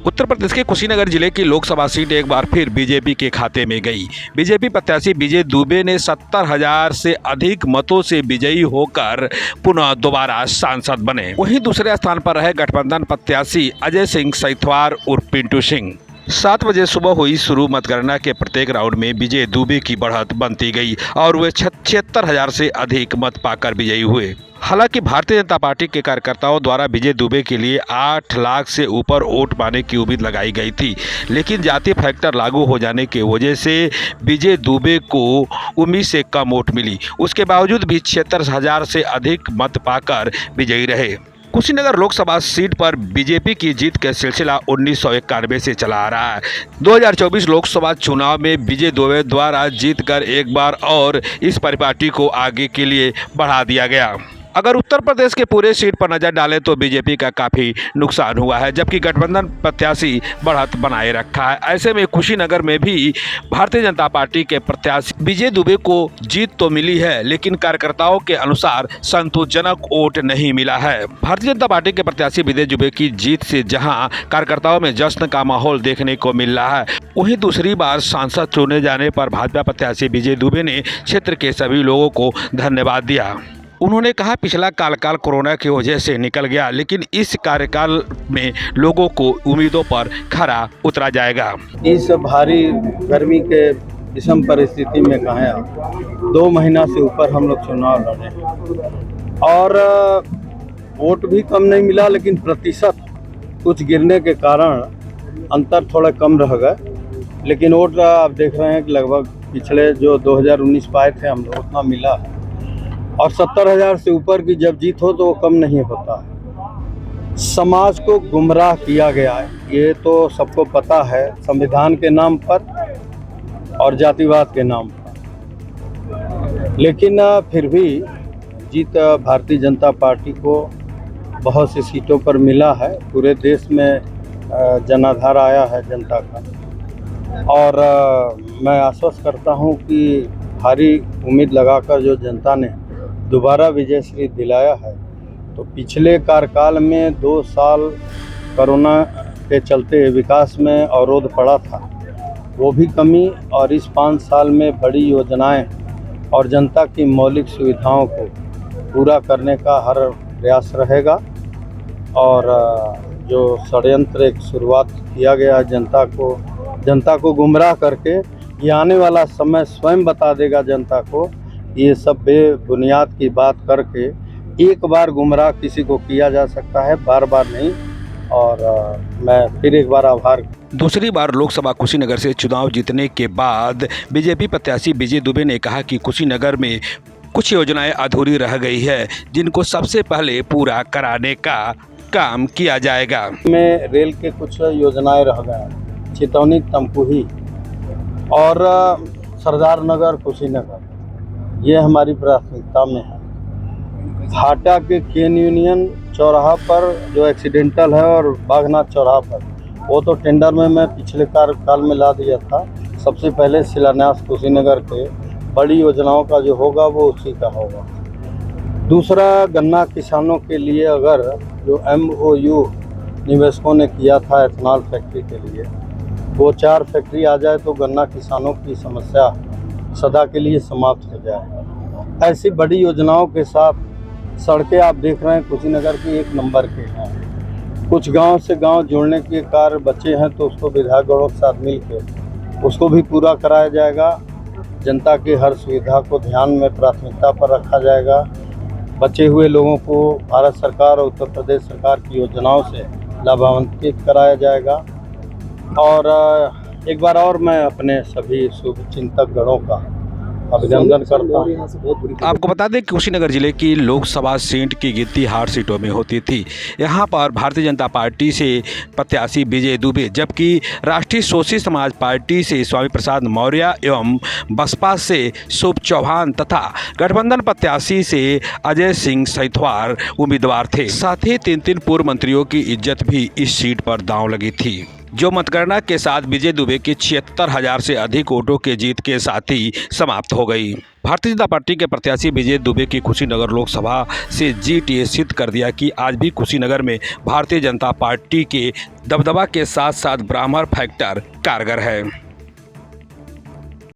उत्तर प्रदेश के कुशीनगर जिले की लोकसभा सीट एक बार फिर बीजेपी के खाते में गई। बीजेपी प्रत्याशी विजय दुबे ने 70,000 से अधिक मतों से विजयी होकर पुनः दोबारा सांसद बने। वहीं दूसरे स्थान पर रहे गठबंधन प्रत्याशी अजय सिंह सैथवार उर्फ पिंटू सिंह। 7 बजे सुबह हुई शुरू मतगणना के प्रत्येक राउंड में विजय दुबे की बढ़त बनती गई और वे 76,000 से अधिक मत पाकर विजयी हुए। हालांकि भारतीय जनता पार्टी के कार्यकर्ताओं द्वारा विजय दुबे के लिए 8 लाख से ऊपर वोट पाने की उम्मीद लगाई गई थी, लेकिन जाति फैक्टर लागू हो जाने की वजह से विजय दुबे को उम्मीद से कम वोट मिली। उसके बावजूद भी 76,000 से अधिक मत पाकर विजयी रहे। कुशीनगर लोकसभा सीट पर बीजेपी की जीत का सिलसिला 1991 से चला आ रहा है। 2024 लोकसभा चुनाव में विजय दुबे द्वारा जीतकर एक बार और इस परिपाटी को आगे के लिए बढ़ा दिया गया। अगर उत्तर प्रदेश के पूरे सीट पर नजर डालें तो बीजेपी का काफ़ी नुकसान हुआ है, जबकि गठबंधन प्रत्याशी बढ़त बनाए रखा है। ऐसे में कुशीनगर में भी भारतीय जनता पार्टी के प्रत्याशी विजय दुबे को जीत तो मिली है, लेकिन कार्यकर्ताओं के अनुसार संतोषजनक वोट नहीं मिला है। भारतीय जनता पार्टी के प्रत्याशी विजय दुबे की जीत से जहां कार्यकर्ताओं में जश्न का माहौल देखने को मिल रहा है, वहीं दूसरी बार सांसद चुने जाने पर भाजपा प्रत्याशी विजय दुबे ने क्षेत्र के सभी लोगों को धन्यवाद दिया। उन्होंने कहा, पिछला कार्यकाल कोरोना की वजह से निकल गया, लेकिन इस कार्यकाल में लोगों को उम्मीदों पर खरा उतरा जाएगा। इस भारी गर्मी के विषम परिस्थिति में कहें आप 2 महीना से ऊपर हम लोग चुनाव लड़े और वोट भी कम नहीं मिला, लेकिन प्रतिशत कुछ गिरने के कारण अंतर थोड़ा कम रह गए। लेकिन वोट आप देख रहे हैं कि लगभग पिछले जो 2019 पाए थे हम लोग उतना मिला है और 70,000 से ऊपर की जब जीत हो तो वो कम नहीं होता है। समाज को गुमराह किया गया है, ये तो सबको पता है, संविधान के नाम पर और जातिवाद के नाम पर। लेकिन फिर भी जीत भारतीय जनता पार्टी को बहुत सी सीटों पर मिला है। पूरे देश में जनाधार आया है जनता का और मैं आश्वस्त करता हूँ कि भारी उम्मीद लगाकर जो जनता ने दोबारा विजय श्री दिलाया है, तो पिछले कार्यकाल में 2 साल कोरोना के चलते विकास में अवरोध पड़ा था, वो भी कमी और इस 5 साल में बड़ी योजनाएं और जनता की मौलिक सुविधाओं को पूरा करने का हर प्रयास रहेगा। और जो षड्यंत्र एक शुरुआत किया गया जनता को गुमराह करके, ये आने वाला समय स्वयं बता देगा जनता को। ये सब बेबुनियाद की बात करके एक बार गुमराह किसी को किया जा सकता है, बार बार नहीं। और मैं फिर एक बार आभार। दूसरी बार लोकसभा कुशीनगर से चुनाव जीतने के बाद बीजेपी प्रत्याशी विजय दुबे ने कहा कि कुशीनगर में कुछ योजनाएं अधूरी रह गई है, जिनको सबसे पहले पूरा कराने का काम किया जाएगा। में रेल के कुछ योजनाएं रह गए, चितौनी तमकुही और सरदार नगर कुशीनगर, ये हमारी प्राथमिकता में है। भाटा के केन यूनियन चौराहा पर जो एक्सीडेंटल है और बागनाथ चौराहा पर, वो तो टेंडर में मैं पिछले कार्यकाल में ला दिया था। सबसे पहले शिलान्यास कुशीनगर के बड़ी योजनाओं का जो होगा वो उसी का होगा। दूसरा, गन्ना किसानों के लिए अगर जो MOU निवेशकों ने किया था एथेनॉल फैक्ट्री के लिए, वो 4 फैक्ट्री आ जाए तो गन्ना किसानों की समस्या सदा के लिए समाप्त हो जाए। ऐसी बड़ी योजनाओं के साथ सड़कें आप देख रहे हैं कुशीनगर की 1 नंबर के हैं। कुछ गांव से गांव जोड़ने के कार्य बचे हैं, तो उसको विधायकगणों के साथ मिलकर उसको भी पूरा कराया जाएगा। जनता की हर सुविधा को ध्यान में प्राथमिकता पर रखा जाएगा। बचे हुए लोगों को भारत सरकार और उत्तर प्रदेश सरकार की योजनाओं से लाभान्वित कराया जाएगा। और एक बार और मैं अपने सभी शुभचिंतक गणों का अभिनंदन करता हूँ। आपको बता दें कि कुशीनगर जिले की लोकसभा सीट की गिनती 8 सीटों में होती थी। यहाँ पर भारतीय जनता पार्टी से प्रत्याशी विजय दुबे, जबकि राष्ट्रीय सोशलिस्ट समाज पार्टी से स्वामी प्रसाद मौर्य एवं बसपा से शुभ चौहान तथा गठबंधन प्रत्याशी से अजय सिंह सैथवार उम्मीदवार थे। साथ ही 3 पूर्व मंत्रियों की इज्जत भी इस सीट पर दांव लगी थी। जो मतगणना के साथ विजय दुबे की 76,000 से अधिक वोटों के जीत के साथ ही समाप्त हो गई। भारतीय जनता पार्टी के प्रत्याशी विजय दुबे की कुशीनगर लोकसभा से जीत ये सिद्ध कर दिया कि आज भी कुशीनगर में भारतीय जनता पार्टी के दबदबा के साथ साथ ब्राह्मण फैक्टर कारगर है।